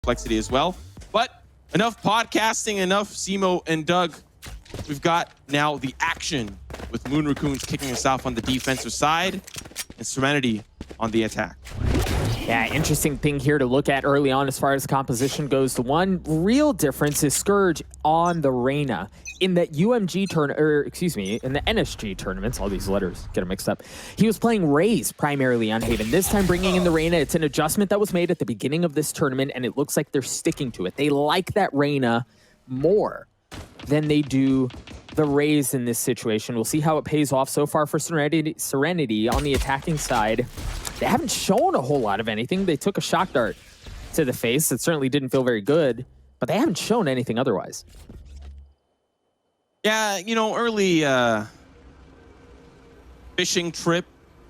Complexity as well. But enough podcasting, enough Simo and Doug. We've got now the action with Moon Raccoons kicking us off on the defensive side and Serenity on the attack. Yeah, interesting thing here to look at early on as far as the composition goes. The one real difference is Scourge on the Reyna. In the UMG in the NSG tournaments, all these letters get them mixed up. He was playing Raze primarily on Haven. This time bringing in the Reyna, it's an adjustment that was made at the beginning of this tournament, and it looks like they're sticking to it. They like that Reyna more than they do the Raze in this situation. We'll see how it pays off so far for Serenity on the attacking side. They haven't shown a whole lot of anything. They took a shock dart to the face. It certainly didn't feel very good, but they haven't shown anything otherwise. Yeah, you know, early fishing trip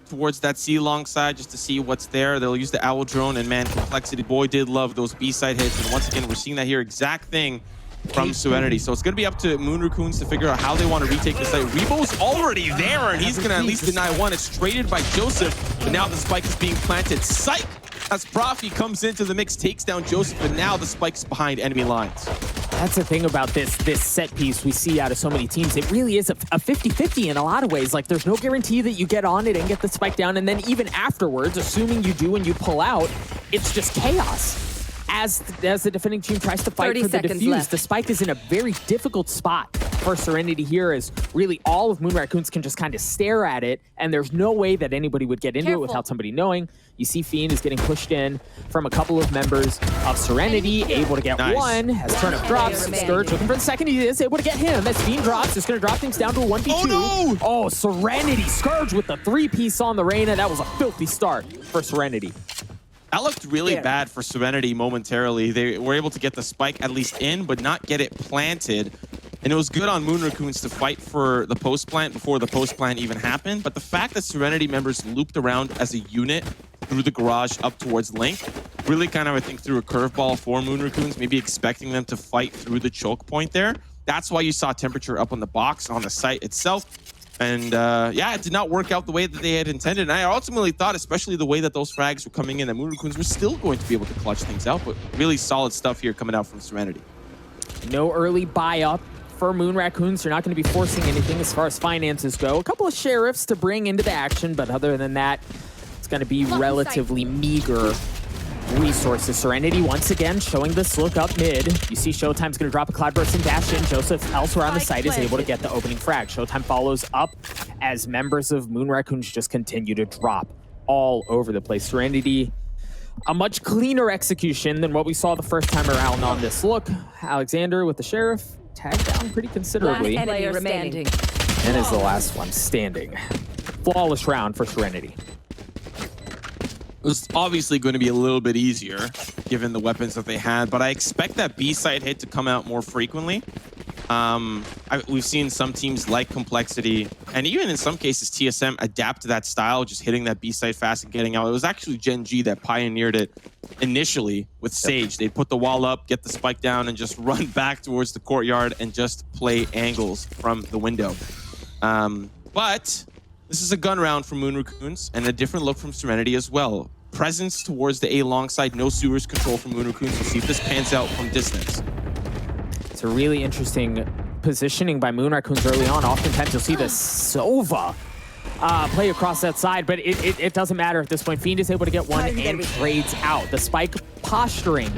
towards that C-long side just to see what's there. They'll use the owl drone, and man, Complexity boy did love those B-side hits. And once again, we're seeing that here exact thing from Serenity. So it's going to be up to Moon Raccoons to figure out how they want to retake the site. Rebo's already there, and he's going to at least deny one. It's traded by Joseph, but now the spike is being planted. Psych! As Profi comes into the mix, takes down Joseph, and now the spike's behind enemy lines. That's the thing about this set piece we see out of so many teams. It really is a 50-50 in a lot of ways. Like, there's no guarantee that you get on it and get the spike down, and then even afterwards, assuming you do and you pull out, it's just chaos. As the defending team tries to fight for the defuse, left. The spike is in a very difficult spot for Serenity here, as really all of Moon Raccoons can just kind of stare at it, and there's no way that anybody would get into it without somebody knowing. You see FIEND is getting pushed in from a couple of members of Serenity, able to get one, as Turnup drops. Scourge looking for the second, he is able to get him. As FIEND drops, it's going to drop things down to a 1v2. Oh, no! Oh, Serenity, Scourge with the 3-piece on the Reyna. That was a filthy start for Serenity. That looked really bad for Serenity momentarily. They were able to get the spike at least in, but not get it planted. And it was good on Moon Raccoons to fight for the post plant before the post plant even happened. But the fact that Serenity members looped around as a unit through the garage up towards Link really kind of, I think, threw a curveball for Moon Raccoons, maybe expecting them to fight through the choke point there. That's why you saw temperature up on the box, on the site itself. And yeah, it did not work out the way that they had intended. And I ultimately thought, especially the way that those frags were coming in, that Moon Raccoons were still going to be able to clutch things out. But really solid stuff here coming out from Serenity. No early buy-up for Moon Raccoons. They're not going to be forcing anything as far as finances go. A couple of sheriffs to bring into the action, but other than that, it's going to be relatively meager resources. Serenity once again showing this look up mid. You see Showtime's going to drop a Cloudburst and dash in. Joseph elsewhere on the site is able to get the opening frag. Showtime follows up as members of Moon Raccoons just continue to drop all over the place. Serenity, a much cleaner execution than what we saw the first time around on this look. Alexander with the Sheriff tagged down pretty considerably. Last enemy remaining. And is the last one standing. Flawless round for Serenity. It was obviously going to be a little bit easier given the weapons that they had, but I expect that B-side hit to come out more frequently. We've seen some teams like Complexity, and even in some cases TSM, adapt to that style, just hitting that B-side fast and getting out. It was actually Gen G that pioneered it initially with Sage. They'd put the wall up, get the spike down, and just run back towards the courtyard and just play angles from the window. But this is a gun round from Moon Raccoons and a different look from Serenity as well. Presence towards the A long side, no sewers control from Moon Raccoons. We'll see if this pans out from distance. It's a really interesting positioning by Moon Raccoons early on. Oftentimes you'll see the Sova play across that side, but it doesn't matter at this point. FIEND is able to get one and trades out. The spike posturing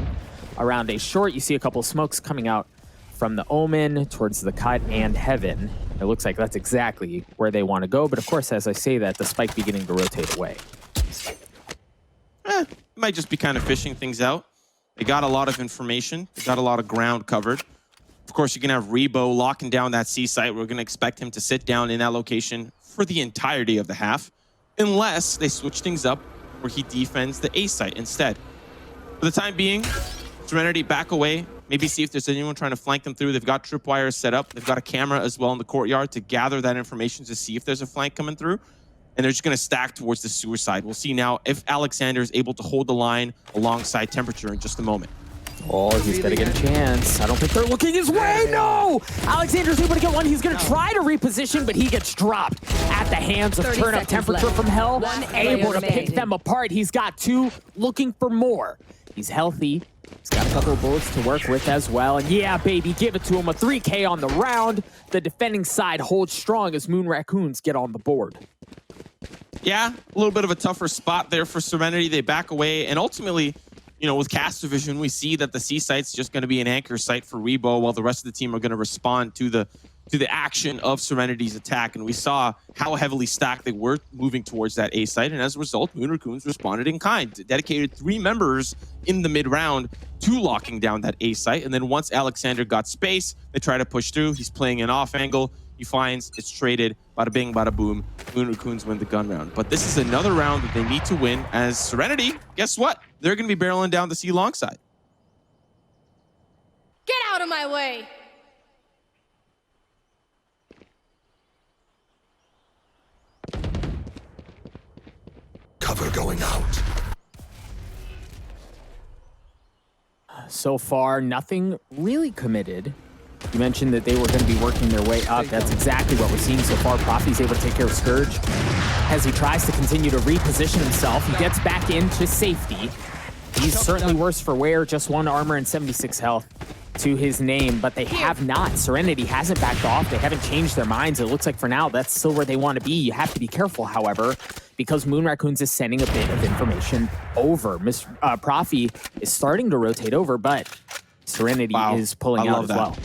around a short. You see a couple of smokes coming out from the Omen towards the cut and Heaven. It looks like that's exactly where they want to go. But of course, as I say that, the spike beginning to rotate away. It might just be kind of fishing things out. They got a lot of information. They got a lot of ground covered. Of course, you're going to have Rebo locking down that C site. We're going to expect him to sit down in that location for the entirety of the half, unless they switch things up where he defends the A site instead. For the time being, Serenity back away. Maybe see if there's anyone trying to flank them through. They've got tripwires set up. They've got a camera as well in the courtyard to gather that information to see if there's a flank coming through. And they're just going to stack towards the sewer side. We'll see now if ALEKSANDAR is able to hold the line alongside temperature in just a moment. Oh, he's going to get a chance. I don't think they're looking his way. No! Alexander's able to get one. He's going to try to reposition, but he gets dropped at the hands of Turnup. Temperature from hell, able to pick them apart. He's got two, looking for more. He's healthy. He's got a couple of bullets to work with as well. And yeah, baby, give it to him. A 3K on the round. The defending side holds strong as Moon Raccoons get on the board. Yeah, a little bit of a tougher spot there for Serenity. They back away, and ultimately, you know, with cast division, we see that the C site's just going to be an anchor site for Rebo, while the rest of the team are going to respond to the action of Serenity's attack. And we saw how heavily stacked they were moving towards that A site, and as a result, Moon Raccoons responded in kind. Dedicated 3 members in the mid-round to locking down that A site, and then once ALEKSANDAR got space, they try to push through. He's playing an off angle. He finds it's traded. Bada bing, bada boom. Moon Raccoons win the gun round. But this is another round that they need to win, as Serenity, guess what? They're going to be barreling down the C long side. Get out of my way! Cover going out. So far, nothing really committed. You mentioned that they were going to be working their way up. That's exactly what we're seeing so far. Profi's able to take care of Scourge as he tries to continue to reposition himself. He gets back into safety. He's certainly worse for wear. Just 1 armor and 76 health to his name, but they have not. Serenity hasn't backed off. They haven't changed their minds. It looks like for now, that's still where they want to be. You have to be careful, however, because Moon Raccoons is sending a bit of information over. Profi is starting to rotate over, but Serenity is pulling out as well.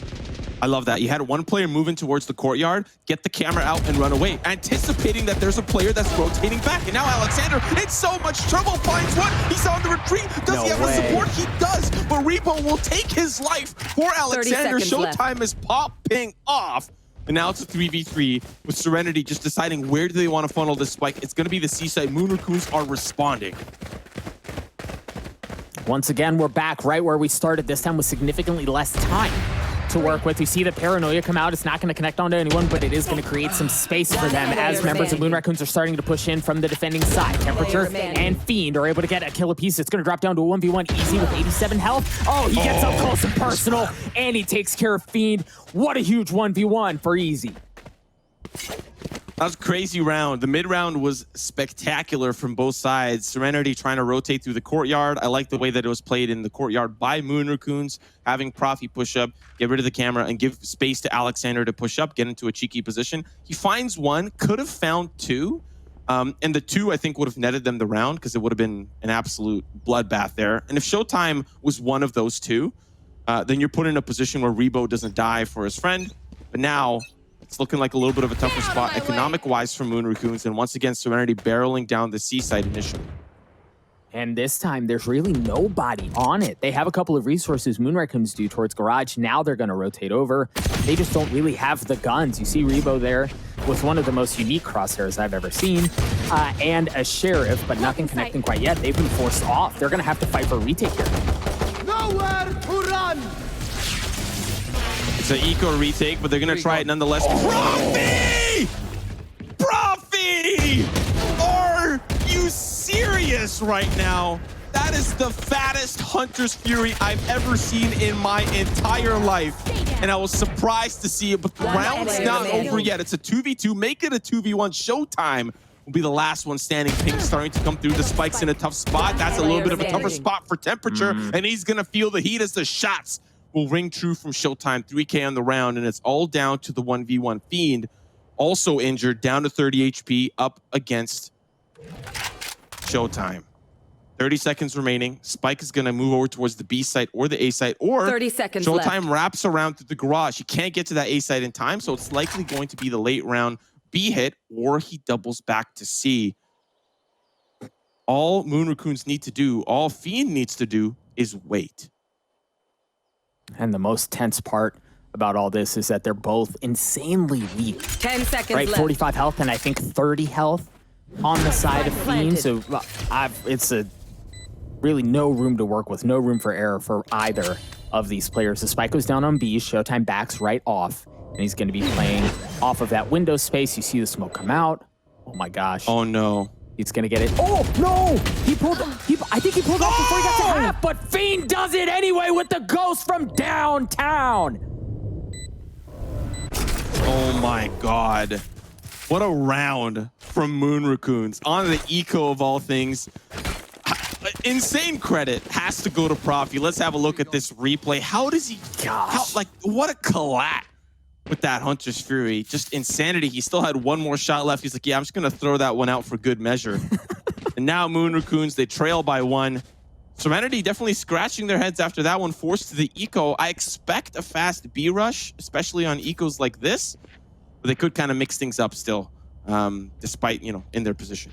I love that. You had one player moving towards the courtyard, get the camera out and run away, anticipating that there's a player that's rotating back. And now ALEKSANDAR in so much trouble, finds one. He's on the retreat. Does he have a support? He does, but Rebo will take his life for ALEKSANDAR. Showtime is popping off. And now it's a 3v3 with Serenity just deciding where do they want to funnel this spike. It's going to be the C side. Moon Raccoons are responding. Once again, we're back right where we started, this time with significantly less time to work with. You see the paranoia come out. It's not going to connect onto anyone, but it is going to create some space for them as members of Moon Raccoons are starting to push in from the defending side. Temperature and Fiend are able to get a kill apiece. It's going to drop down to a 1v1 Eazy with 87 health. Oh, he gets up close and personal, and he takes care of Fiend. What a huge 1v1 for Eazy. That was a crazy round. The mid-round was spectacular from both sides. Serenity trying to rotate through the courtyard. I like the way that it was played in the courtyard by Moon Raccoons, having Profi push up, get rid of the camera, and give space to ALEKSANDAR to push up, get into a cheeky position. He finds one, could have found 2. And the 2, I think, would have netted them the round because it would have been an absolute bloodbath there. And if Showtime was one of those 2, then you're put in a position where Rebo doesn't die for his friend. But now it's looking like a little bit of a tougher spot economic-wise for Moon Raccoons, and once again, Serenity barreling down the C side initially. And this time, there's really nobody on it. They have a couple of resources, Moon Raccoons do, towards Garage. Now they're going to rotate over. They just don't really have the guns. You see Rebo there with one of the most unique crosshairs I've ever seen, and a Sheriff, but nothing connecting quite yet. They've been forced off. They're going to have to fight for a retake here. Nowhere to run! It's an eco retake, but they're going to try it nonetheless. Profi! Profi! Are you serious right now? That is the fattest Hunter's Fury I've ever seen in my entire life. And I was surprised to see it, but the round's not over yet. It's a 2v2. Make it a 2v1. Showtime will be the last one standing. Pink starting to come through. The spike's in a tough spot. That's a little bit of a tougher spot for Temperature, and he's going to feel the heat as the shots will ring true from Showtime. 3K on the round, and it's all down to the 1v1 Fiend. Also injured, down to 30 HP, up against Showtime. 30 seconds remaining. Spike is going to move over towards the B site or the A site, or 30 seconds Showtime left. wraps around through the garage. He can't get to that A site in time, so it's likely going to be the late round B hit, or he doubles back to C. All Moon Raccoons need to do, all Fiend needs to do, is wait. And the most tense part about all this is that they're both insanely weak. 10 seconds right, left. 45 health and I think 30 health on the side of Fiend. So it's a really no room to work with, no room for error for either of these players. The spike goes down on B, Showtime backs right off, and he's going to be playing off of that window space. You see the smoke come out. Oh my gosh. Oh no. He's gonna get it. Oh no! I think he pulled off before he got to half, but Fiend does it anyway with the ghost from downtown. Oh my god. What a round from Moon Raccoons. On the eco of all things. insane credit has to go to Profi. Let's have a look at this replay. How does he, like, what a collat with that Hunter's Fury. Just insanity. He still had one more shot left. He's like, yeah, I'm just going to throw that one out for good measure. And now Moon Raccoons, they trail by 1. Serenity definitely scratching their heads after that one, forced to the eco. I expect a fast B rush, especially on ecos like this, but they could kind of mix things up still, despite, you know, in their position.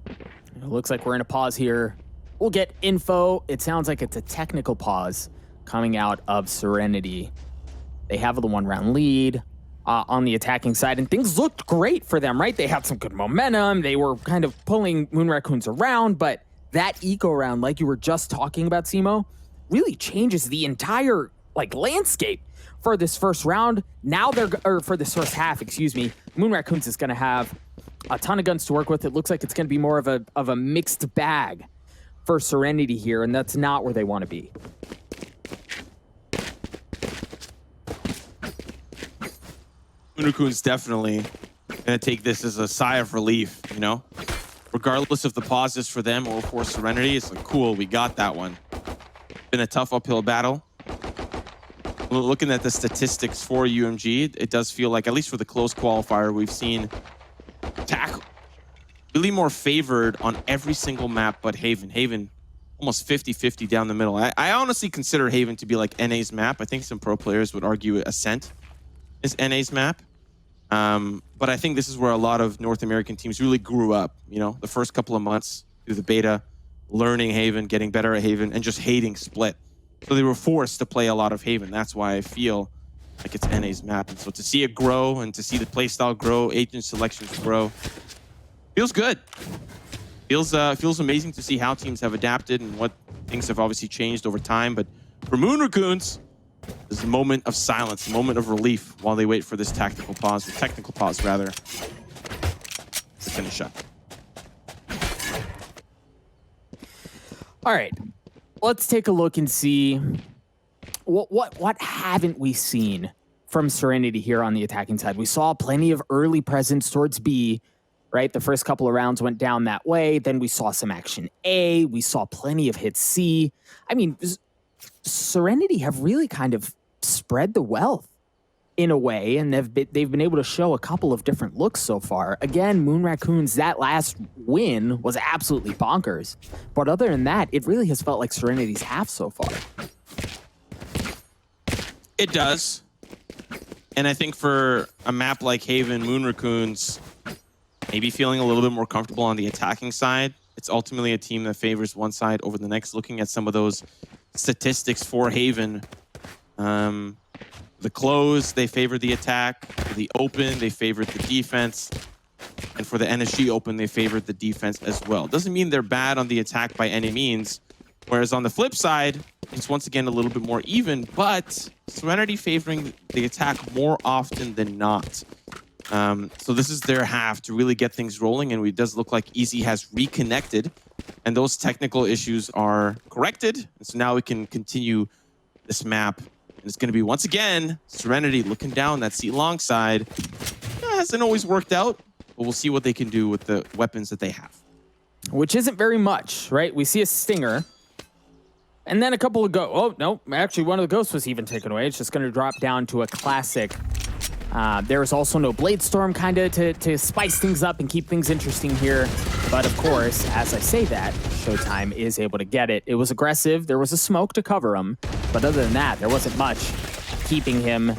It looks like we're in a pause here. We'll get info. It sounds like it's a technical pause coming out of Serenity. They have the 1-round lead on the attacking side, and things looked great for them, right? They had some good momentum. They were kind of pulling Moon Raccoons around, but that eco round, like you were just talking about, Simo, really changes the entire landscape for this first round. Now or for this first half, excuse me. Moon Raccoons is going to have a ton of guns to work with. It looks like it's going to be more of a mixed bag for Serenity here, and that's not where they want to be. Moon Raccoons definitely going to take this as a sigh of relief, you know? Regardless of the pauses for them or for Serenity, it's like, cool, we got that one. Been a tough uphill battle. Looking at the statistics for UMG, it does feel like, at least for the close qualifier, we've seen attack really more favored on every single map but Haven. Haven almost 50-50 down the middle. I honestly consider Haven to be like NA's map. I think some pro players would argue Ascent is NA's map. But I think this is where a lot of North American teams really grew up, you know, the first couple of months through the beta, learning Haven, getting better at Haven, and just hating Split. So they were forced to play a lot of Haven. That's why I feel like it's NA's map. And so to see it grow and to see the playstyle grow, agent selections grow, feels good. Feels amazing to see how teams have adapted and what things have obviously changed over time. But for Moon Raccoons, there's a moment of silence, a moment of relief while they wait for this technical pause, rather, to finish up. All right, let's take a look and see what haven't we seen from Serenity here on the attacking side. We saw plenty of early presence towards B, right? The first couple of rounds went down that way. Then we saw some action A. We saw plenty of hits C. I mean, Serenity have really kind of spread the wealth in a way, and they've been able to show a couple of different looks so far. Again, Moon Raccoons, that last win was absolutely bonkers. But other than that, it really has felt like Serenity's half so far. It does. And I think for a map like Haven, Moon Raccoons, maybe feeling a little bit more comfortable on the attacking side. It's ultimately a team that favors one side over the next. Looking at some of those statistics for Haven, the close, they favored the attack. For the open, they favored the defense. And for the NSG open, they favored the defense as well. Doesn't mean they're bad on the attack by any means. Whereas on the flip side, it's once again a little bit more even, but Serenity favoring the attack more often than not. So this is their half to really get things rolling, and it does look like Eazy has reconnected, and those technical issues are corrected. And so now we can continue this map, and it's going to be, once again, Serenity looking down that seat long side. Hasn't always worked out, but we'll see what they can do with the weapons that they have. Which isn't very much, right? We see a Stinger, and then a couple of oh, no, actually one of the ghosts was even taken away. It's just going to drop down to a classic. There's also no Blade Storm kind of to spice things up and keep things interesting here. But of course, as I say that, Showtime is able to get it. It was aggressive. There was a smoke to cover him. But other than that, there wasn't much keeping him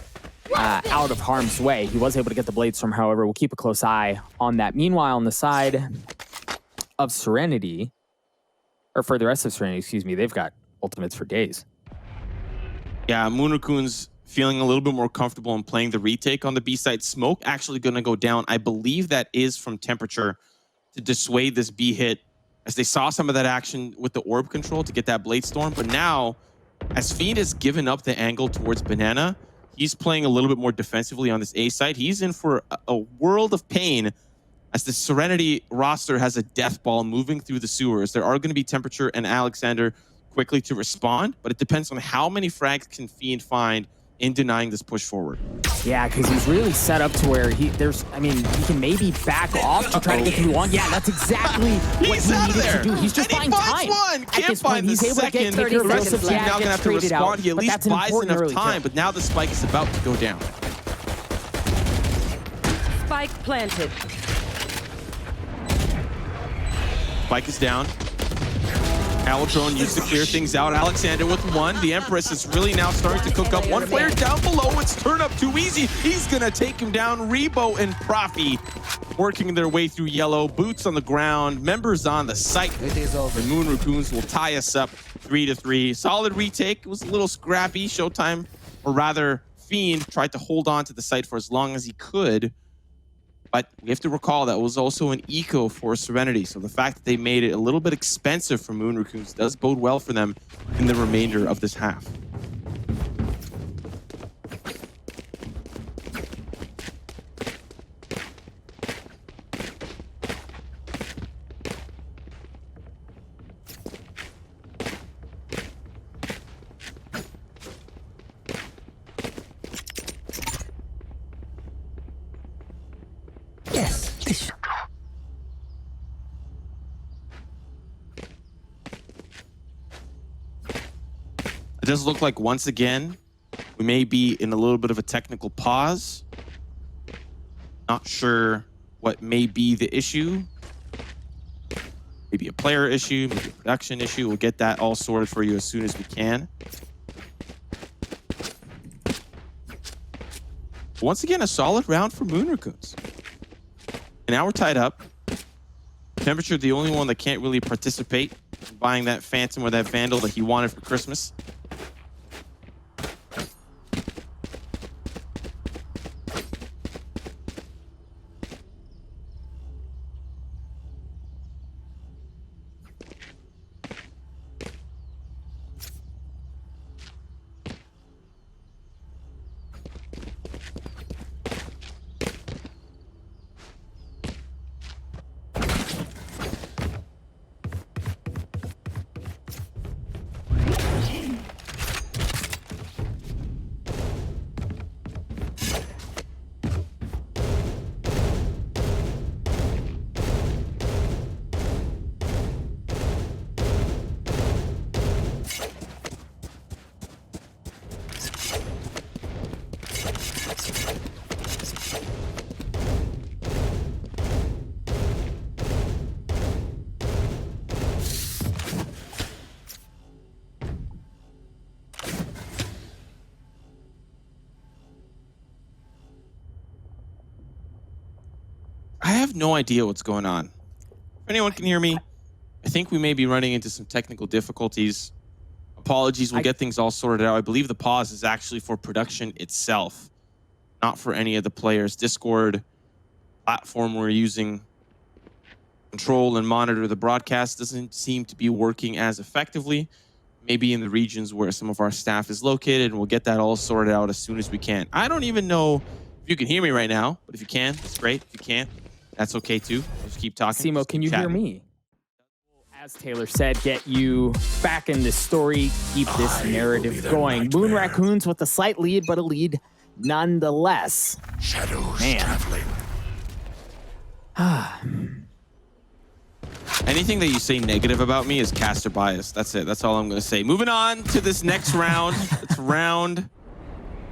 out of harm's way. He was able to get the Blade Storm, however. We'll keep a close eye on that. Meanwhile, on the side of Serenity, or for the rest of Serenity, excuse me, they've got ultimates for days. Yeah, Moon Raccoons feeling a little bit more comfortable in playing the retake on the B side. Smoke actually going to go down. I believe that is from temperature to dissuade this B hit, as they saw some of that action with the orb control to get that Blade Storm. But now, as FIEND has given up the angle towards Banana, he's playing a little bit more defensively on this A side. He's in for a world of pain as the Serenity roster has a death ball moving through the sewers. There are going to be Temperature and ALEKSANDAR quickly to respond, but it depends on how many frags can FIEND find in denying this push forward. Yeah, because he's really set up to where he can maybe back off to try to get through one. Yeah, that's exactly what he needed to do. He's just buying time. Can't find the second. The rest of the team now going to have to respond. He at least buys enough time, but now the spike is about to go down. Spike planted. Spike is down. Alotron used to clear things out. Alexander with one. The Empress is really now starting to cook up. One player down below. It's Turnup too easy. He's going to take him down. Rebo and Profi working their way through yellow. Boots on the ground. Members on the site. It is over. The Moon Raccoons will tie us up 3-3. Solid retake. It was a little scrappy. Showtime, or rather FIEND, tried to hold on to the site for as long as he could. But we have to recall that was also an eco for Serenity. So the fact that they made it a little bit expensive for Moon Raccoons does bode well for them in the remainder of this half. It does look like, once again, we may be in a little bit of a technical pause. Not sure what may be the issue. Maybe a player issue, maybe a production issue. We'll get that all sorted for you as soon as we can. Once again, a solid round for Moon Raccoons. And now we're tied up. Temperature, the only one that can't really participate in buying that Phantom or that Vandal that he wanted for Christmas. I have no idea what's going on. If anyone can hear me, I think we may be running into some technical difficulties. Apologies, we'll get things all sorted out. I believe the pause is actually for production itself, not for any of the players. Discord platform we're using control and monitor the broadcast doesn't seem to be working as effectively. Maybe in the regions where some of our staff is located, and we'll get that all sorted out as soon as we can. I don't even know if you can hear me right now, but if you can, that's great. If you can't, that's okay too. Just keep talking. Simo, can you hear me? As Taylor said, get you back in this story, keep this narrative going. Moon Raccoons with a slight lead, but a lead nonetheless. Shadows Man. traveling. Anything that you say negative about me is caster bias. That's it. That's all I'm going to say. Moving on to this next round. It's round...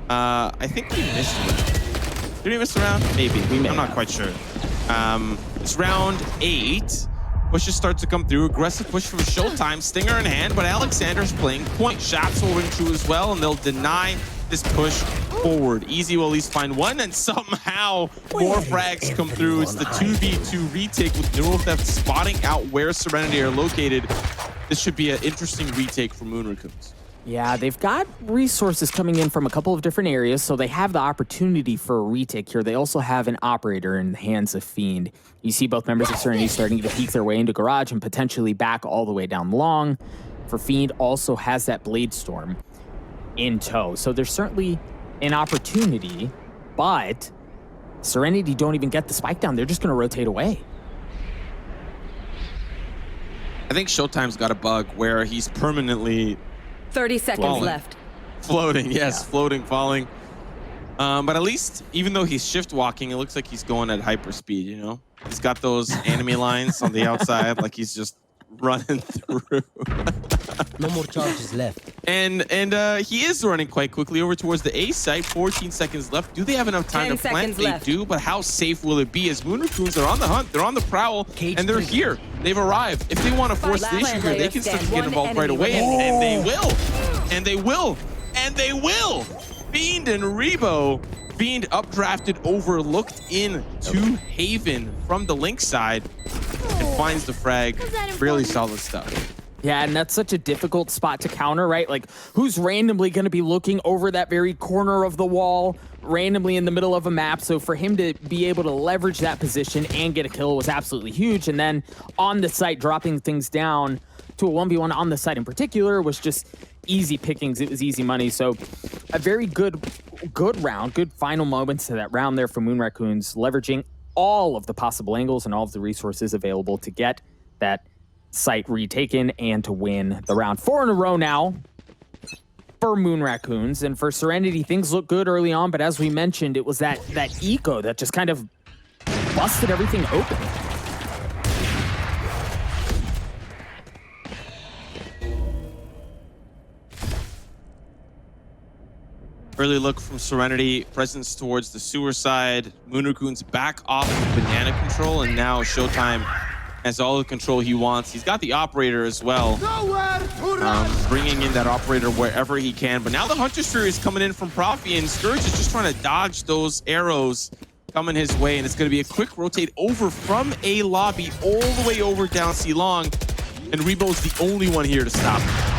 I think we missed it. Did we miss a round? Maybe. I'm not quite sure. It's round 8. Pushes start to come through. Aggressive push from Showtime. Stinger in hand, but Alexander's playing point. Shots will ring true as well, and they'll deny this push forward. Eazy will at least find one, and somehow more frags come through. It's the 2v2 retake with Neural Theft spotting out where Serenity are located. This should be an interesting retake for Moon Raccoons. Yeah, they've got resources coming in from a couple of different areas, so they have the opportunity for a retake here. They also have an operator in the hands of FIEND. You see both members of Serenity starting to peek their way into Garage and potentially back all the way down long. For FIEND also has that Blade Storm in tow. So there's certainly an opportunity, but Serenity don't even get the spike down. They're just going to rotate away. I think Showtime's got a bug where he's permanently 30 seconds falling. left. Floating, yes, floating, falling. But at least, even though he's shift walking, it looks like he's going at hyper speed, you know? He's got those enemy lines on the outside, like he's just running through. No more charges left. And he is running quite quickly over towards the A site. 14 seconds left. Do they have enough time 10 to plant? seconds They left. do, but how safe will it be as Moon Raccoons are on the hunt? They're on the prowl, Cage and they're trigger. here. They've arrived. If they want to force the Last issue here, they can start to player get standing. involved right One away, enemy and they will. And they will. And they will. Fiend and Rebo. Fiend updrafted, overlooked in to Haven from the Link side, and finds the frag. Really solid stuff. Yeah, and that's such a difficult spot to counter, right? Like, who's randomly going to be looking over that very corner of the wall, randomly in the middle of a map? So for him to be able to leverage that position and get a kill was absolutely huge. And then on the site, dropping things down to a 1v1 on the site in particular was just easy pickings. It was easy money. So a very good round, good final moments to that round there for Moon Raccoons, leveraging all of the possible angles and all of the resources available to get that site retaken and to win the round. 4 in a row now for Moon Raccoons. And for Serenity, things look good early on, but as we mentioned, it was that eco that just kind of busted everything open. Early look from Serenity, presence towards the sewer side. Moon Raccoon's back off of banana control, and now Showtime has all the control he wants. He's got the operator as well, Nowhere to run! bringing in that operator wherever he can. But now the Hunter's Fury is coming in from Profi, and Scourge is just trying to dodge those arrows coming his way, and it's going to be a quick rotate over from A lobby all the way over down C long, and Rebo's the only one here to stop him.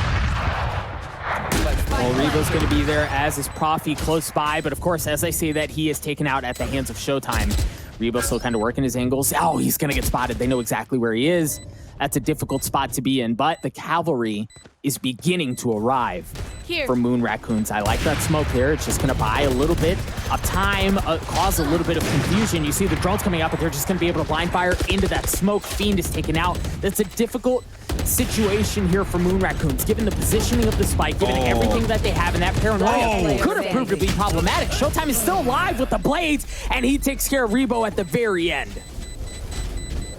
Well, Rebo's going to be there, as is Profi close by. But of course, as I say that, he is taken out at the hands of Showtime. Rebo still kind of working his angles. Oh, he's going to get spotted. They know exactly where he is. That's a difficult spot to be in. But the cavalry is beginning to arrive for Moon Raccoons. I like that smoke there. It's just going to buy a little bit of time, cause a little bit of confusion. You see the drones coming up, but they're just going to be able to blind fire into that smoke. Fiend is taken out. That's a difficult situation here for Moon Raccoons, given the positioning of the spike, given everything that they have, and that paranoia could have proved to be problematic. Showtime is still alive with the blades, and he takes care of Rebo at the very end.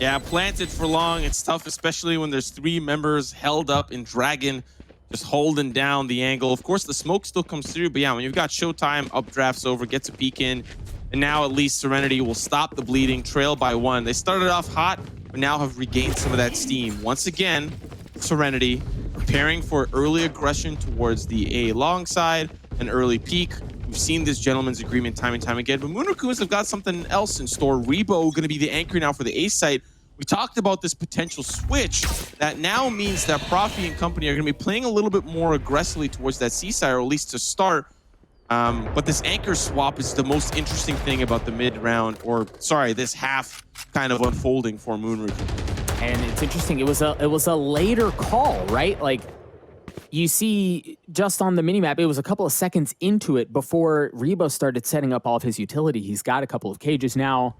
Yeah, planted for long. It's tough, especially when there's 3 members held up in Dragon, just holding down the angle. Of course, the smoke still comes through, but yeah, when you've got Showtime, updrafts over, gets a peek in, and now at least Serenity will stop the bleeding, trail by 1. They started off hot, but now have regained some of that steam. Once again, Serenity preparing for early aggression towards the A long side, an early peak. We've seen this gentleman's agreement time and time again, but Moon Raccoons have got something else in store. Rebo going to be the anchor now for the A site. We talked about this potential switch. That now means that Profi and company are going to be playing a little bit more aggressively towards that C side, or at least to start. But this anchor swap is the most interesting thing about the mid-round, or sorry, this half kind of unfolding for Moon Raccoons. And it's interesting. It was a later call, right? Like, you see just on the minimap, it was a couple of seconds into it before Rebo started setting up all of his utility. He's got a couple of cages now,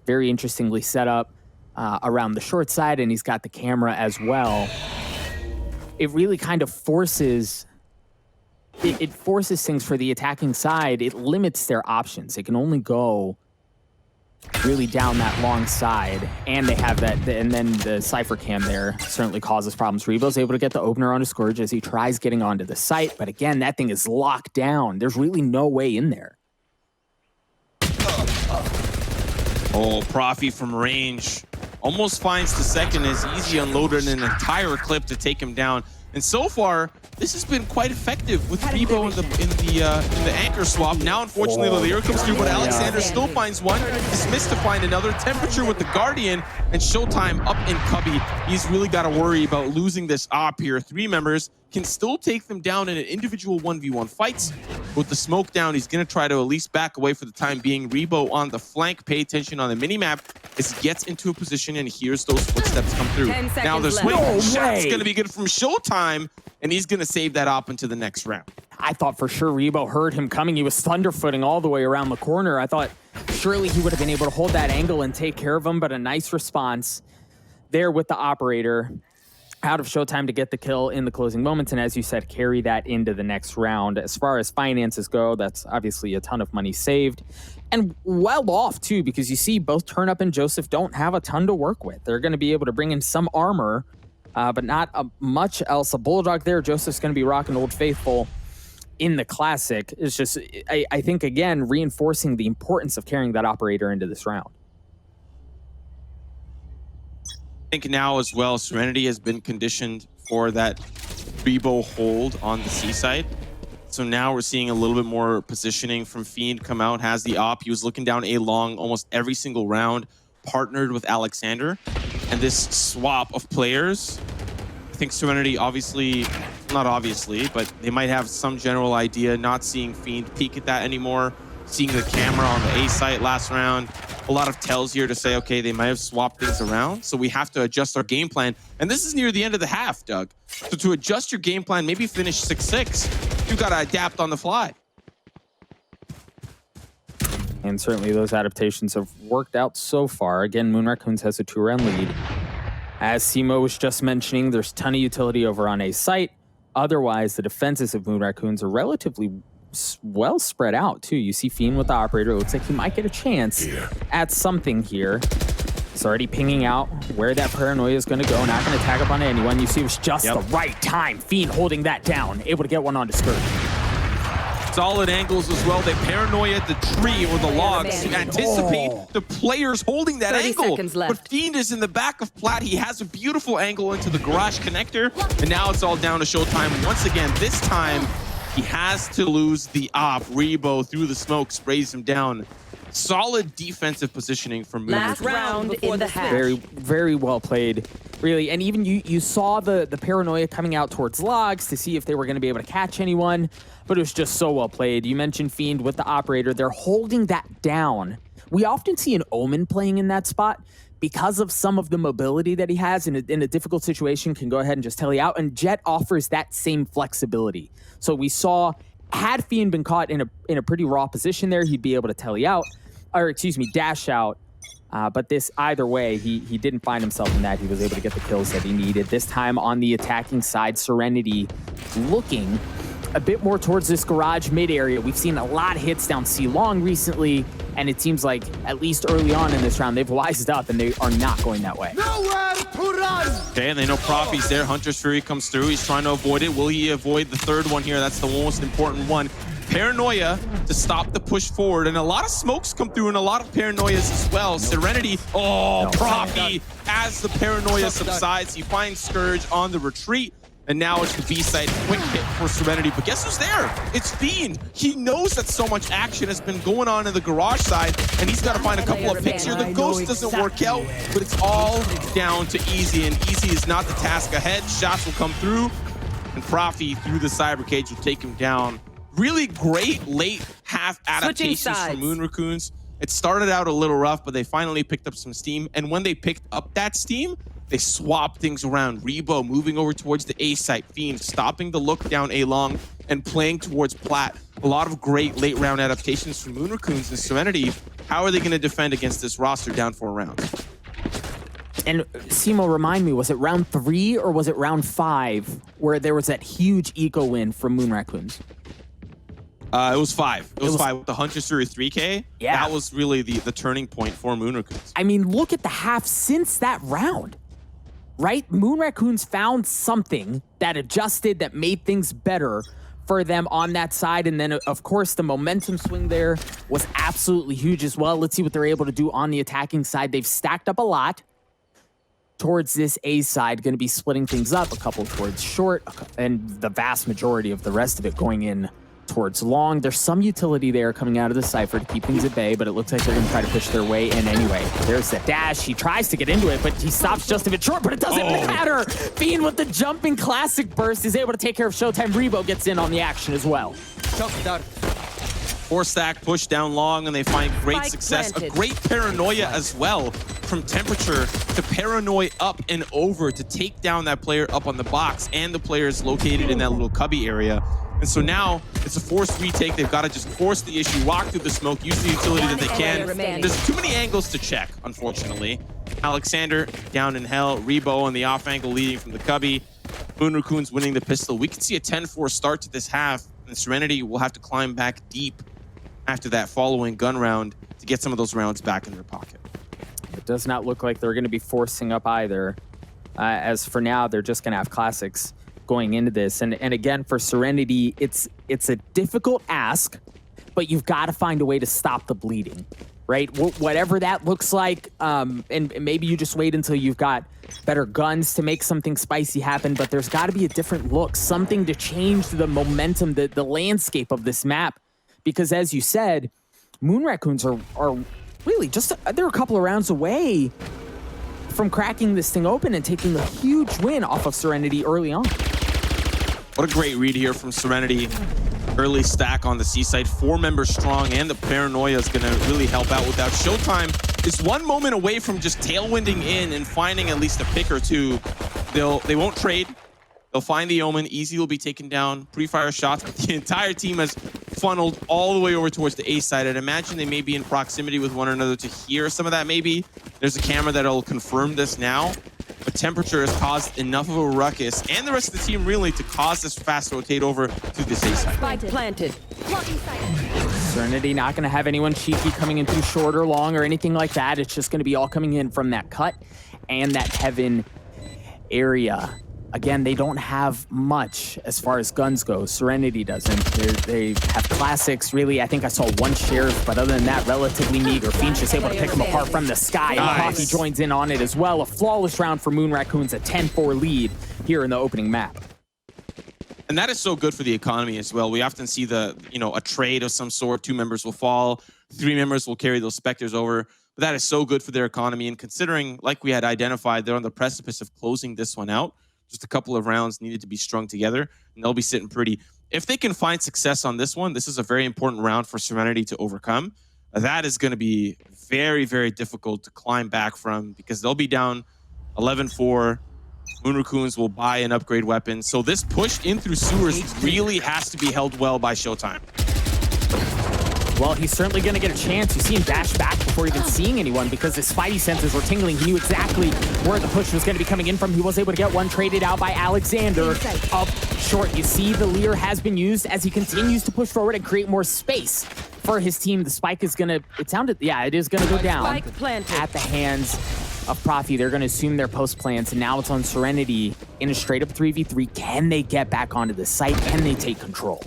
very interestingly set up around the short side, and he's got the camera as well. It really kind of forces... It forces things for the attacking side. It limits their options. It can only go really down that long side, and they have that, and then the Cypher cam there certainly causes problems. Rebo's able to get the opener onto Scourge as he tries getting onto the site, but again, that thing is locked down. There's really no way in there. Oh, Profi from range almost finds the second as Eazy unloaded an entire clip to take him down. And so far, this has been quite effective with Rebo in the anchor swap. Now, unfortunately, the Lyra comes through, but ALEKSANDAR still finds one. Dismissed to find another. Temperature with the Guardian, and Showtime up in Cubby. He's really got to worry about losing this op here. 3 members can still take them down in an individual 1v1 fights. With the smoke down, he's going to try to at least back away for the time being. Rebo on the flank. Pay attention on the minimap as he gets into a position and hears those footsteps come through. Now the swing shot's going to be good from Showtime, and he's going to save that op into the next round. I thought for sure Rebo heard him coming. He was thunderfooting all the way around the corner. I thought surely he would have been able to hold that angle and take care of him, but a nice response there with the operator. out of Showtime to get the kill in the closing moments, and as you said, carry that into the next round. As far as finances go, that's obviously a ton of money saved. And well off, too, because you see both Turnup and Joseph don't have a ton to work with. They're going to be able to bring in some armor, but not much else. A Bulldog there. Joseph's going to be rocking Old Faithful in the Classic. It's just, I think, again, reinforcing the importance of carrying that operator into this round. I think now as well, Serenity has been conditioned for that Rebo hold on the C side. So now we're seeing a little bit more positioning from FIEND come out, has the op. He was looking down A long almost every single round, partnered with ALEKSANDAR. And this swap of players, I think Serenity obviously, not obviously, but they might have some general idea, not seeing FIEND peek at that anymore, seeing the camera on the A site last round. A lot of tells here to say, okay, they might have swapped things around, so we have to adjust our game plan. And this is near the end of the half, Doug. So to adjust your game plan, maybe finish 6-6, you gotta adapt on the fly. And certainly those adaptations have worked out so far. Again, Moon Raccoons has a 2-round lead. As Simo was just mentioning, there's a ton of utility over on A site. Otherwise, the defenses of Moon Raccoons are relatively well spread out too. You see FIEND with the operator. It looks like he might get a chance at something here. He's already pinging out where that paranoia is going to go. Not going to tag up on anyone. You see it was just the right time. FIEND holding that down. Able to get one onto Scourge. Solid angles as well. They paranoia at the tree or the logs to anticipate the players holding that 30 angle. seconds left. But FIEND is in the back of Plat. He has a beautiful angle into the garage connector. And now it's all down to Showtime. Once again, this time, he has to lose the op. Rebo through the smoke sprays him down. Solid defensive positioning from Moon. Last round in the half. Very, very well played, really. And even you saw the paranoia coming out towards logs to see if they were going to be able to catch anyone, but it was just so well played. You mentioned FIEND with the operator. They're holding that down. We often see an Omen playing in that spot because of some of the mobility that he has in a difficult situation, can go ahead and just tele out. And Jett offers that same flexibility. So we saw, had FIEND been caught in a pretty raw position there, he'd be able to tele out, or excuse me, dash out. But this, either way, he didn't find himself in that. He was able to get the kills that he needed. This time on the attacking side, Serenity looking a bit more towards this garage mid area. We've seen a lot of hits down C long recently, and it seems like, at least early on in this round, they've wised up and they are not going that way. Nowhere to run! Okay, and they know Profi's there. Hunter's Fury comes through. He's trying to avoid it. Will he avoid the third one here? That's the most important one. Paranoia to stop the push forward, and a lot of smokes come through and a lot of paranoias as well. Serenity, Profi, as the paranoia subsides, he finds Scourge on the retreat. And now it's the B side, quick hit for Serenity. But guess who's there? It's FIEND. He knows that so much action has been going on in the garage side, and he's got to find a couple of picks here. The ghost doesn't work out, but it's all down to Eazy, and Eazy is not the task ahead. Shots will come through, and Profi through the cyber cage will take him down. Really great late half adaptations from Moon Raccoons. It started out a little rough, but they finally picked up some steam. And when they picked up that steam, they swapped things around. Rebo moving over towards the A site. FIEND stopping the look down A long and playing towards Plat. A lot of great late round adaptations from Moon Raccoons and Serenity. How are they going to defend against this roster down 4 rounds? And Simo, remind me, was it round 3 or was it round 5 where there was that huge eco win from Moon Raccoons? It was 5. It was 5 with the Hunter's Fury 3K. Yeah. That was really the turning point for Moon Raccoons. I mean, look at the half since that round, right? Moon Raccoons found something that adjusted, that made things better for them on that side. And then, of course, the momentum swing there was absolutely huge as well. Let's see what they're able to do on the attacking side. They've stacked up a lot towards this A side, going to be splitting things up, a couple towards short, and the vast majority of the rest of it going in towards long. There's some utility there coming out of the Cypher to keep things at bay, but it looks like they're going to try to push their way in anyway. There's the dash. He tries to get into it, but he stops just a bit short, but it doesn't matter. FIEND with the jumping classic burst is able to take care of Showtime. Rebo gets in on the action as well. 4-stack push down long, and they find great Spike success. planted. A great paranoia as well, from temperature to paranoia up and over to take down that player up on the box and the players located in that little cubby area. And so now it's a forced retake. They've got to just force the issue, walk through the smoke, use the utility that they can. There's too many angles to check, unfortunately. ALEKSANDAR down in hell. Rebo on the off angle leading from the cubby. Raccoons winning the pistol. We could see a 10-4 start to this half, and Serenity will have to climb back deep after that following gun round to get some of those rounds back in their pocket. It does not look like they're going to be forcing up either. As for now, they're just going to have classics going into this. And again, for Serenity, it's a difficult ask, but you've got to find a way to stop the bleeding, right? Whatever that looks like, and maybe you just wait until you've got better guns to make something spicy happen, but there's got to be a different look, something to change the momentum, the landscape of this map. Because as you said, Raccoons are really just, they're a couple of rounds away from cracking this thing open and taking a huge win off of Serenity early on. What a great read here from Serenity. Early stack on the C side, 4 members strong, and the paranoia is going to really help out with that. Showtime is one moment away from just tailwinding in and finding at least a pick or two. They won't trade. They'll find the Omen. Eazy will be taken down. Pre-fire shots, but the entire team has funneled all the way over towards the A side. I'd imagine they may be in proximity with one another to hear some of that maybe. There's a camera that'll confirm this now. But temperature has caused enough of a ruckus, and the rest of the team really, to cause this fast rotate over to this A side. Spike planted. Serenity not going to have anyone cheeky coming in too short or long or anything like that. It's just going to be all coming in from that cut and that heaven area. Again, they don't have much as far as guns go. Serenity doesn't. They have classics, really. I think I saw one sheriff, but other than that, relatively meager. FIEND just able to pick them apart from the sky. Nice. And Coffee joins in on it as well. A flawless round for Raccoons, a 10-4 lead here in the opening map. And that is so good for the economy as well. We often see a trade of some sort. 2 members will fall, 3 members will carry those Spectres over. But that is so good for their economy. And considering, like we had identified, they're on the precipice of closing this one out. Just a couple of rounds needed to be strung together, and they'll be sitting pretty. If they can find success on this one, this is a very important round for Serenity to overcome. That is going to be very, very difficult to climb back from, because they'll be down 11-4. Raccoons will buy and upgrade weapons. So this push in through sewers really has to be held well by Showtime. Well, he's certainly going to get a chance. You see him dash back before even seeing anyone because his spidey senses were tingling. He knew exactly where the push was going to be coming in from. He was able to get one traded out by ALEKSANDAR up short. You see the Leer has been used as he continues to push forward and create more space for his team. The spike is going to, it is going to go down at the hands of Profi. They're going to assume their post plans, and now it's on Serenity in a straight up 3v3. Can they get back onto the site? Can they take control?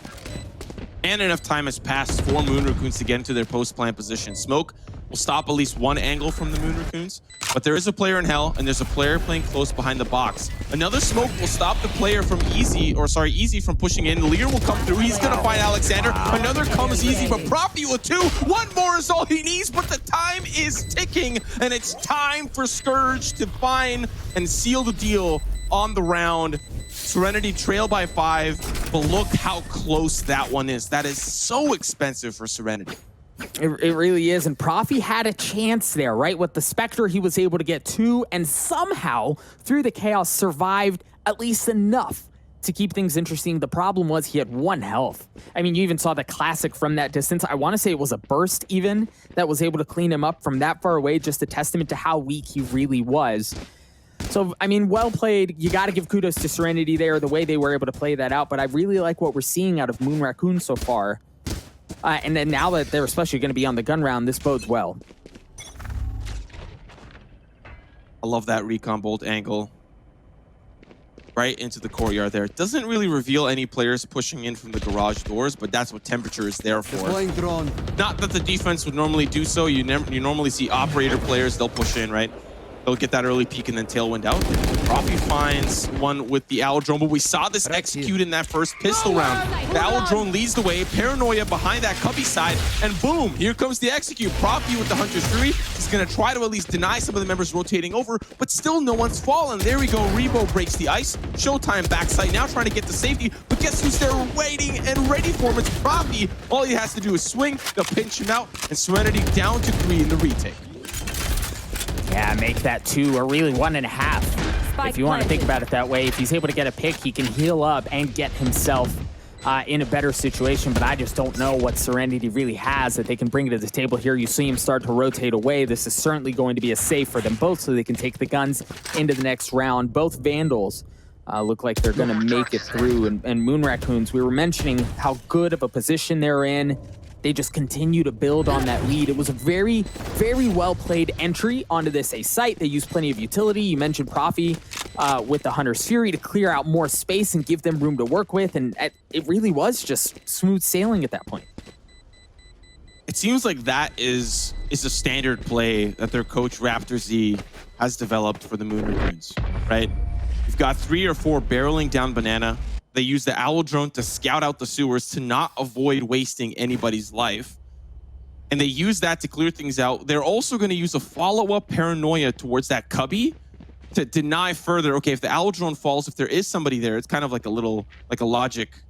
And enough time has passed for Raccoons to get into their post-plant position. Smoke will stop at least one angle from the Raccoons, but there is a player in hell, and there's a player playing close behind the box. Another smoke will stop the player from Eazy from pushing in. Leer will come through. He's going to find ALEKSANDAR. Another comes Eazy, but Profi with 2. One more is all he needs, but the time is ticking, and it's time for Scourge to find and seal the deal on the round. Serenity trail by 5, but look how close that one is. That is so expensive for Serenity. It really is, and Profi had a chance there, right? With the Spectre, he was able to get 2, and somehow, through the chaos, survived at least enough to keep things interesting. The problem was he had 1 health. I mean, you even saw the classic from that distance. I want to say it was a burst even that was able to clean him up from that far away, just a testament to how weak he really was. So, I mean, well played. You got to give kudos to Serenity there, the way they were able to play that out. But I really like what we're seeing out of Raccoon so far. And then now that they're especially going to be on the gun round, this bodes well. I love that recon bolt angle. Right into the courtyard there. It doesn't really reveal any players pushing in from the garage doors, but that's what temperature is there for. Deploying drone. Not that the defense would normally do so. You normally see operator players, they'll push in, right? They'll get that early peek and then tailwind out. Profi finds one with the Owl Drone, but we saw this execute in that first pistol round. The Owl Drone leads the way, paranoia behind that cubby side, and boom, here comes the execute. Profi with the Hunter's 3 is going to try to at least deny some of the members rotating over, but still no one's fallen. There we go, Rebo breaks the ice. Showtime backside, now trying to get to safety, but guess who's there waiting and ready for him? It's Profi. All he has to do is swing, they'll pinch him out, and Serenity down to 3 in the retake. Yeah, make that 2 or really 1.5. If you want to think about it that way, if he's able to get a pick, he can heal up and get himself in a better situation, but I just don't know what Serenity really has that they can bring to the table here. You see him start to rotate away. This is certainly going to be a save for them both so they can take the guns into the next round. Both Vandals look like they're going to make it through. And Moon Raccoons, we were mentioning how good of a position they're in. They just continue to build on that lead. It was a very, very well-played entry onto this A site. They used plenty of utility. You mentioned Profi with the Hunter's Fury to clear out more space and give them room to work with, and it really was just smooth sailing at that point. It seems like that is a standard play that their coach Raptor Z has developed for the Moon Raccoons, right? You've got 3 or 4 barreling down banana. They use the owl drone to scout out the sewers to not avoid wasting anybody's life. And they use that to clear things out. They're also going to use a follow-up paranoia towards that cubby to deny further. Okay, if the owl drone falls, if there is somebody there, it's kind of like a little, like a logic,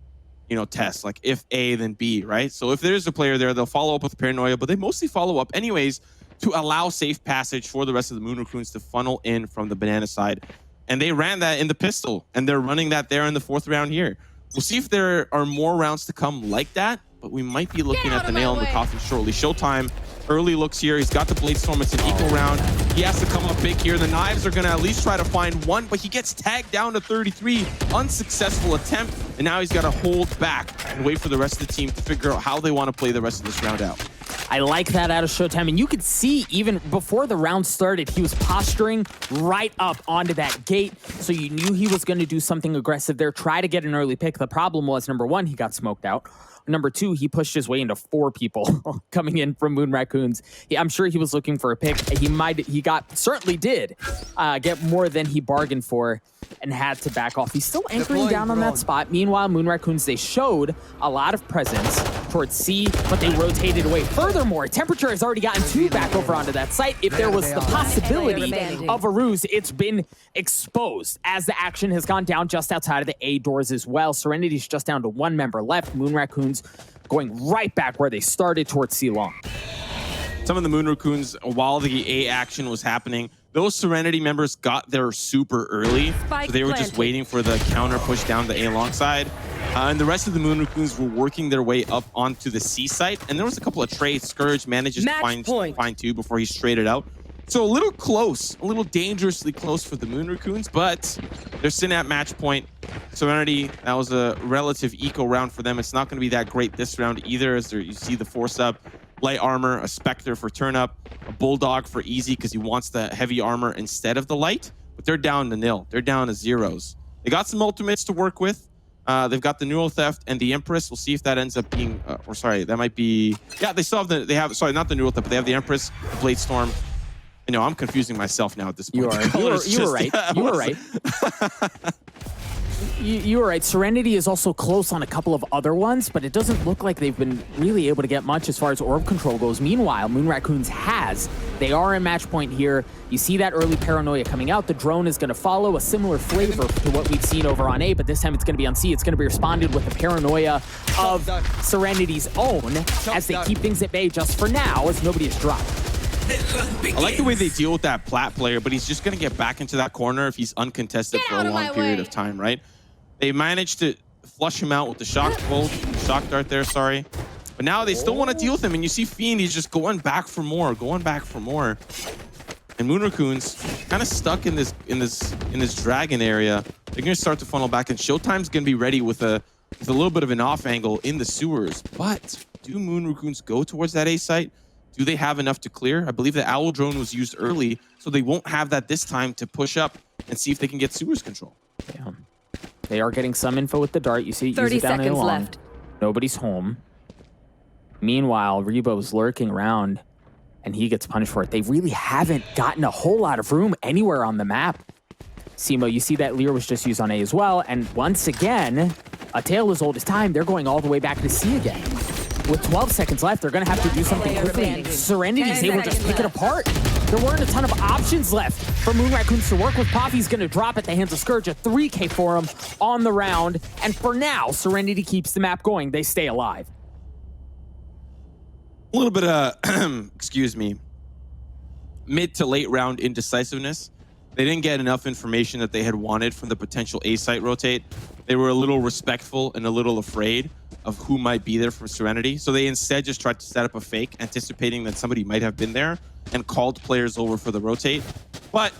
you know, test. Like if A, then B, right? So if there's a player there, they'll follow up with paranoia, but they mostly follow up anyways to allow safe passage for the rest of the Moon Raccoons to funnel in from the banana side. And they ran that in the pistol, and they're running that there in the 4th round here. We'll see if there are more rounds to come like that, but we might be looking at the nail in the coffin shortly. Showtime, early looks here. He's got the Blade Storm. It's an equal round. He has to come up big here. The knives are going to at least try to find one, but he gets tagged down to 33. Unsuccessful attempt, and now he's got to hold back and wait for the rest of the team to figure out how they want to play the rest of this round out. I like that out of Showtime, and you could see even before the round started, he was posturing right up onto that gate, so you knew he was going to do something aggressive there, try to get an early pick. The problem was, number 1, he got smoked out. Number 2, he pushed his way into 4 people coming in from Moon Raccoons. I'm sure he was looking for a pick. Certainly did get more than he bargained for and had to back off. He's still anchoring down on that spot. Meanwhile, Moon Raccoons, they showed a lot of presence towards C, but they rotated away. Furthermore, Temperature has already gotten 2 back over onto that site. If there was the possibility of a ruse, it's been exposed as the action has gone down just outside of the A doors as well. Serenity's just down to 1 member left. Moon Raccoons going right back where they started towards C long. Some of the Moon Raccoons, while the A action was happening, those Serenity members got there super early. So they were just waiting for the counter push down the A long side. And the rest of the Moon Raccoons were working their way up onto the C site. And there was a couple of trades. Scourge manages to find 2 before he's traded out. So a little close, a little dangerously close for the Moon Raccoons, but they're sitting at match point. Serenity, that was a relative eco round for them. It's not going to be that great this round either, as you see the force up. Light armor, a Spectre for Turnup, a Bulldog for Eazy because he wants the heavy armor instead of the light, but they're down to 0. They're down to 0s. They got some ultimates to work with. They've got the Neural Theft and the Empress. We'll see if that ends up being, or sorry, that might be, yeah, they still have sorry, not the Neural Theft, but they have the Empress, the Blade Storm. You know, I'm confusing myself now at this point. You were right. You were right. You were right. Serenity is also close on a couple of other ones, but it doesn't look like they've been really able to get much as far as orb control goes. Meanwhile, Moon Raccoons has. They are in match point here. You see that early paranoia coming out. The drone is going to follow a similar flavor to what we've seen over on A, but this time it's going to be on C. It's going to be responded with the paranoia of Serenity's own as they keep things at bay just for now, as nobody is dropped. I like the way they deal with that plat player, but he's just going to get back into that corner if he's uncontested for a long period of time, right? They managed to flush him out with the shock bolt, shock dart there, sorry. But now they still want to deal with him, and you see FIEND, he's just going back for more. And Moon Raccoons kind of stuck in this dragon area. They're going to start to funnel back, and Showtime's going to be ready with a little bit of an off angle in the sewers. But do Moon Raccoons go towards that A site? Do they have enough to clear? I believe the Owl drone was used early, so they won't have that this time to push up and see if they can get sewers control. Yeah. They are getting some info with the dart. You see it 30 down seconds along. left. Nobody's home. Meanwhile, Rebo's lurking around, and he gets punished for it. They really haven't gotten a whole lot of room anywhere on the map. Simo, you see that Lear was just used on A as well, and once again, a tale as old as time, they're going all the way back to C again. With 12 seconds left, they're going to have to do something quickly. Serenity's able to just pick it apart. There weren't a ton of options left for Moon Raccoons to work with. Poppy's going to drop at the hands of Scourge, a 3K for him on the round. And for now, Serenity keeps the map going. They stay alive. A little bit of, excuse me, mid to late round indecisiveness. They didn't get enough information that they had wanted from the potential A site rotate. they were a little respectful and a little afraid of who might be there from Serenity. So they instead just tried to set up a fake, anticipating that somebody might have been there, and called players over for the rotate. But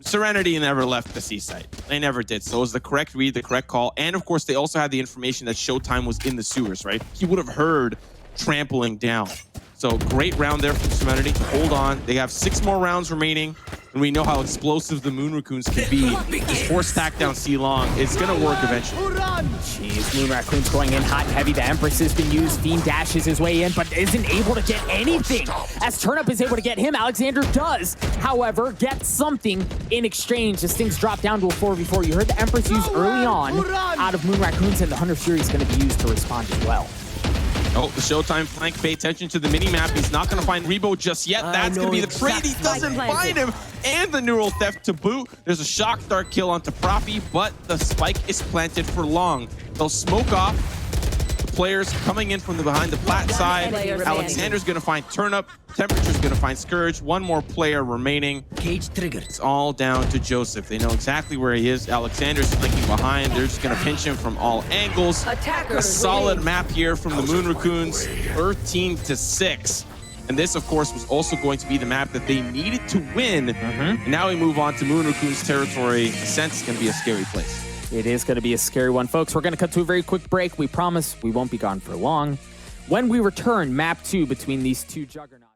Serenity never left the C site. They never did. So it was the correct read, the correct call. And of course, they also had the information that Showtime was in the sewers, right? He would have heard trampling down. So great round there from Serenity to hold on. They have 6 more rounds remaining, and we know how explosive the Moon Raccoons can be. This 4-stack down C-Long, it's going to work eventually. Jeez, Moon Raccoon's going in hot and heavy. The Empress has been used. FIEND dashes his way in, but isn't able to get anything. As Turnup is able to get him, ALEKSANDAR does, however, get something in exchange as things drop down to a 4v4. You heard the Empress use early on out of Moon Raccoons, and the Hunter Fury is going to be used to respond as well. Oh, the Showtime flank. Pay attention to the mini-map. He's not going to find Rebo just yet. That's going to be the trade. He doesn't find him. And the neural theft to boot. There's a shock dart kill onto Profi, but the spike is planted for long. They'll smoke off the players coming in from the behind the plat side. ALEKSANDAR's going to find Turnup. Temperature's going to find Scourge. 1 more player remaining. Cage triggered. It's all down to Joseph. They know exactly where he is. ALEKSANDAR's flanking behind. They're just going to pinch him from all angles. A solid map here from the Moon Raccoons, 13-6. And this, of course, was also going to be the map that they needed to win. And now we move on to Moon Raccoons territory. Ascent's going to be a scary place. It is going to be a scary one, folks. We're going to cut to a very quick break. We promise we won't be gone for long. When we return, map 2 between these two juggernauts.